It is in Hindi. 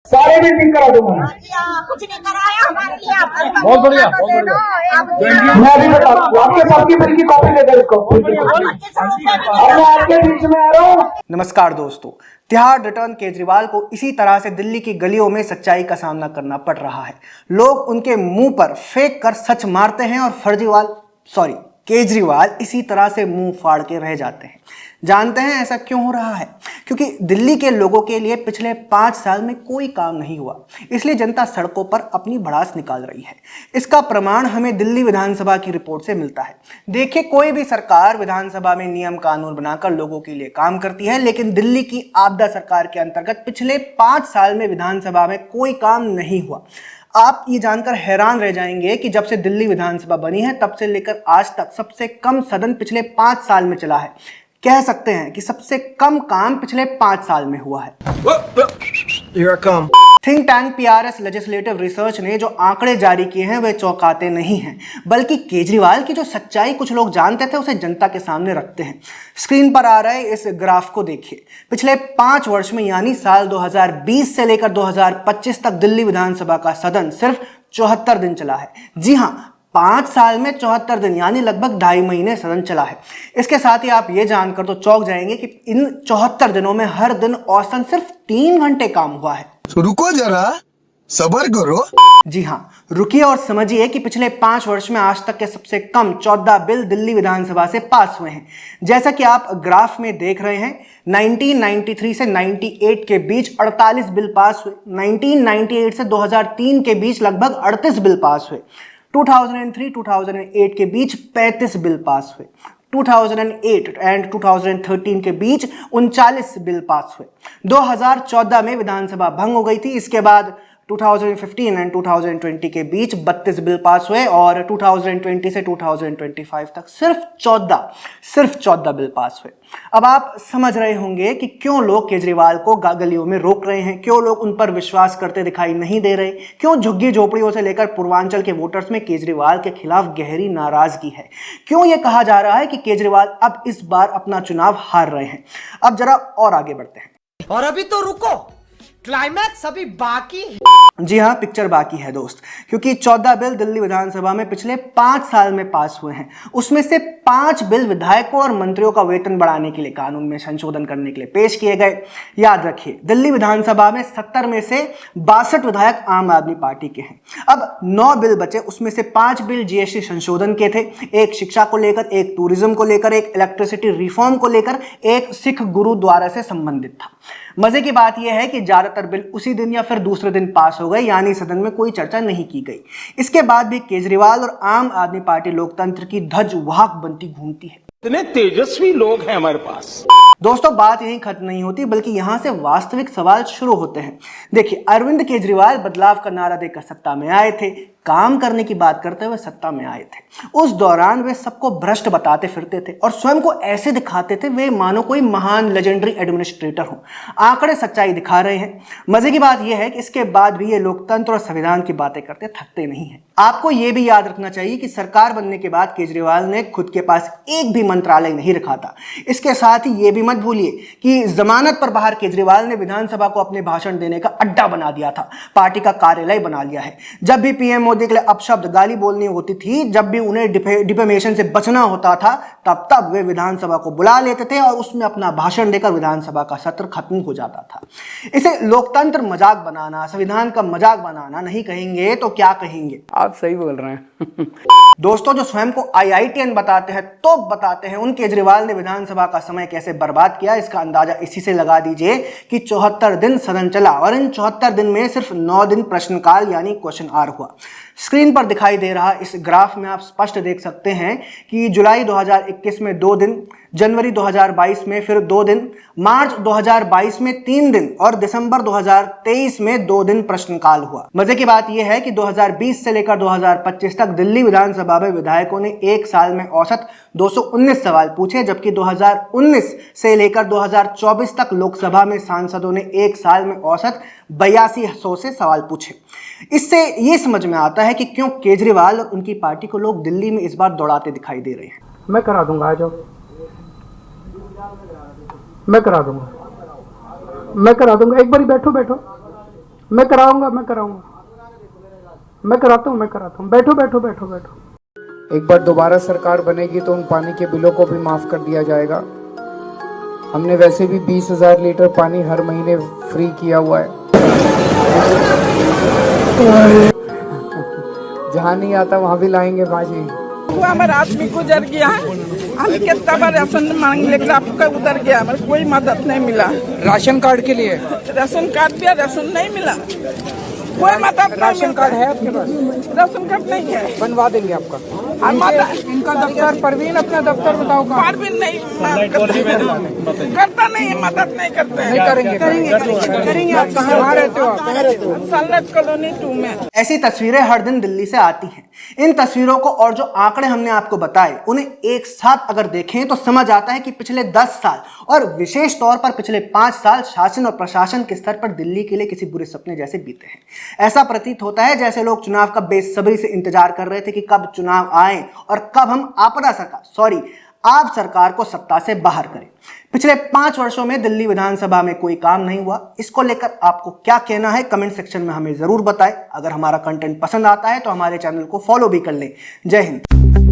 सारे बिल ठीक करा दूंगा मैं। कुछ नहीं कराया हमारे लिए आप बहुत बढ़िया, बहुत बढ़िया। मैं अभी बताता हूँ, आपके सबकी बिल की कॉपी लेकर इसको अब मैं आपके बीच में आ रहा हूँ। नमस्कार दोस्तों, तिहाड़ रिटर्न केजरीवाल को इसी तरह से दिल्ली की गलियों में सच्चाई का सामना करना पड़ रहा है। लोग उनके मुंह पर फेंक कर सच मारते हैं और केजरीवाल इसी तरह से मुंह फाड़ के रह जाते हैं। जानते हैं ऐसा क्यों हो रहा है? क्योंकि दिल्ली के लोगों के लिए पिछले 5 साल में कोई काम नहीं हुआ, इसलिए जनता सड़कों पर अपनी भड़ास निकाल रही है। इसका प्रमाण हमें दिल्ली विधानसभा की रिपोर्ट से मिलता है। देखिए, कोई भी सरकार विधानसभा में नियम कानून बनाकर लोगों के लिए काम करती है, लेकिन दिल्ली की आपदा सरकार के अंतर्गत पिछले 5 साल में विधानसभा में कोई काम नहीं हुआ। आप ये जानकर हैरान रह जाएंगे कि जब से दिल्ली विधानसभा बनी है तब से लेकर आज तक सबसे कम सदन पिछले 5 साल में चला है। कह सकते हैं कि सबसे कम काम पिछले 5 साल में हुआ है। Think tank PRS legislative research ने जो आंकड़े जारी किए हैं वे चौंकाते नहीं हैं, बल्कि केजरीवाल की जो सच्चाई कुछ लोग जानते थे उसे जनता के सामने रखते हैं। स्क्रीन पर आ रहे इस ग्राफ को देखिए। पिछले 5 वर्ष में यानी साल 2020 से लेकर 2025 तक दिल्ली विधानसभा का सदन सिर्फ 74 दिन चला है। जी हाँ, 5 साल में 74 दिन यानी लगभग 2.5 महीने सदन चला है। इसके साथ ही आप ये जानकर तो चौंक जाएंगे कि इन 74 दिनों में हर दिन औसतन सिर्फ 3 घंटे काम हुआ है। तो रुको जरा, सब्र करो। जी हाँ, रुकिए और समझिए कि पिछले 5 वर्ष में आज तक के सबसे कम 14 बिल दिल्ली विधानसभा से पास हुए हैं। जैसा कि आप ग्राफ में देख रहे हैं, 1993 से 98 के बीच 48 बिल पास हुए। 1998 से 2003 के बीच लगभग 38 बिल पास हुए। 2003-2008 के बीच 35 बिल पास हुए। 2008 एंड 2013 के बीच 39 बिल पास हुए। 2014 में विधानसभा भंग हो गई थी। इसके बाद 2015 एंड 2020 के बीच 32 बिल पास हुए और 2020 से 2025 तक सिर्फ 14 बिल पास हुए। अब आप समझ रहे होंगे कि क्यों लोग केजरीवाल को गलियों में रोक रहे हैं, क्यों लोग उन पर विश्वास करते दिखाई नहीं दे रहे, क्यों झुग्गी झोपड़ियों से लेकर पूर्वांचल के वोटर्स में केजरीवाल के खिलाफ गहरी नाराजगी है, क्यों यह कहा जा रहा है कि केजरीवाल अब इस बार अपना चुनाव हार रहे हैं। अब जरा और आगे बढ़ते हैं। और अभी तो रुको, क्लाइमैक्स अभी बाकी है। जी हाँ, पिक्चर बाकी है दोस्त, क्योंकि 14 बिल दिल्ली विधानसभा में पिछले 5 साल में पास हुए हैं। उसमें से 5 बिल विधायकों और मंत्रियों का वेतन बढ़ाने के लिए, कानून में संशोधन करने के लिए पेश किए गए। याद रखिए, दिल्ली विधानसभा में 70 में से 62 विधायक आम आदमी पार्टी के हैं। अब 9 बिल बचे, उसमें से 5 बिल जीएसटी संशोधन के थे, एक शिक्षा को लेकर, एक टूरिज्म को लेकर, एक इलेक्ट्रिसिटी रिफॉर्म को लेकर, एक सिख गुरुद्वारा से संबंधित था। मजे की बात यह है कि ज्यादातर बिल उसी दिन या फिर दूसरे दिन पास हो गए, यानी सदन में कोई चर्चा नहीं की गई। इसके बाद भी केजरीवाल और आम आदमी पार्टी लोकतंत्र की ध्वज वाहक बनती घूमती है। इतने तेजस्वी लोग हैं हमारे पास। दोस्तों, बात यहीं खत्म नहीं होती, बल्कि यहां से वास्तविक सवाल शुरू होते हैं। देखिए, अरविंद केजरीवाल बदलाव का नारा देकर सत्ता में आए थे, काम करने की बात करते हुए सत्ता में आए थे। उस दौरान वे सबको भ्रष्ट बताते फिरते थे और स्वयं को ऐसे दिखाते थे वे मानो कोई महान लेजेंडरी एडमिनिस्ट्रेटर हो। आंकड़े सच्चाई दिखा रहे हैं। मजे की बात यह है कि इसके बाद भी ये लोकतंत्र और संविधान की बातें करते थकते नहीं हैं। आपको यह भी याद रखना चाहिए कि सरकार बनने के बाद केजरीवाल ने खुद के पास एक भी मंत्रालय नहीं रखा था। इसके साथ ही ये भी मत भूलिए कि जमानत पर बाहर केजरीवाल ने विधानसभा को अपने भाषण देने का अड्डा बना दिया था, पार्टी का कार्यालय बना लिया है। जब भी पीएम मोदी के लिए अपशब्द गाली बोलनी होती थी, जब भी उन्हें डिफेमेशन से बचना होता था, तब वे विधानसभा को बुला लेते थे और उसमें अपना भाषण देकर विधानसभा का सत्र खत्म हो जाता था। इसे लोकतंत्र मजाक बनाना, संविधान का मजाक बनाना नहीं कहेंगे तो क्या कहेंगे? आप सही बोल रहे हैं। दोस्तों, जो स्वयं को IITN बताते हैं तो बताते हैं, उन केजरीवाल ने विधानसभा का समय कैसे बर्बाद किया, इसका अंदाजा इसी से लगा दीजिए कि 74 दिन सदन चला और इन 74 दिन में सिर्फ 9 दिन प्रश्नकाल यानी क्वेश्चन आवर हुआ। स्क्रीन पर दिखाई दे रहा इस ग्राफ में आप स्पष्ट देख सकते हैं कि जुलाई 2021 में 2 दिन, जनवरी 2022 में फिर 2 दिन, मार्च 2022 में 3 दिन और दिसंबर 2023 में 2 दिन प्रश्नकाल हुआ। मजे की बात यह है कि 2020 से लेकर 2025 तक दिल्ली विधानसभा में विधायकों ने एक साल में औसत 219 सवाल पूछे, जबकि 2019 से लेकर 2024 तक लोकसभा में सांसदों ने एक साल में औसत 8200 से सवाल पूछे। इससे ये समझ में आता है कि क्यों केजरीवाल और उनकी पार्टी को लोग दिल्ली में इस बार दौड़ाते दिखाई दे रहे हैं। मैं करा दूंगा, आ जाओ, मैं करा दूंगा, एक बार बैठो बैठो। मैं कराऊंगा मैं कराता हूँ बैठो बैठो बैठो बैठो। एक बार दोबारा सरकार बनेगी तो उन पानी के बिलों को भी माफ कर दिया जाएगा। हमने वैसे भी 20,000 लीटर पानी हर महीने फ्री किया हुआ है। जहाँ नहीं आता वहाँ भी लाएंगे भाजी। हमारे आदमी गुजर गया, हम कितना बार राशन मांग लेकर आपका उधर गया, हमें कोई मदद नहीं मिला। राशन कार्ड के लिए राशन कार्ड दिया, राशन नहीं मिला, कोई मदद। राशन कार्ड है आपके पास? राशन कार्ड नहीं है, बनवा देंगे आपका। इनका दफ्तर परवीन, अपना दफ्तर बताओ। परवीन नहीं करता, नहीं मदद नहीं करते। नहीं करेंगे। आप कहाँ रहते हो? सल्लत कॉलोनी 2 में। ऐसी तस्वीरें हर दिन दिल्ली से आती हैं। इन तस्वीरों को और जो आंकड़े हमने आपको बताए उन्हें एक साथ अगर देखें तो समझ आता है कि पिछले 10 साल और विशेष तौर पर पिछले 5 साल शासन और प्रशासन के स्तर पर दिल्ली के लिए किसी बुरे सपने जैसे बीते हैं। ऐसा प्रतीत होता है जैसे लोग चुनाव का बेसब्री से इंतजार कर रहे थे कि कब चुनाव आए और कब हम आप सरकार को सत्ता से बाहर करें। पिछले 5 वर्षों में दिल्ली विधानसभा में कोई काम नहीं हुआ। इसको लेकर आपको क्या कहना है कमेंट सेक्शन में हमें जरूर बताएं। अगर हमारा कंटेंट पसंद आता है तो हमारे चैनल को फॉलो भी कर लें। जय हिंद।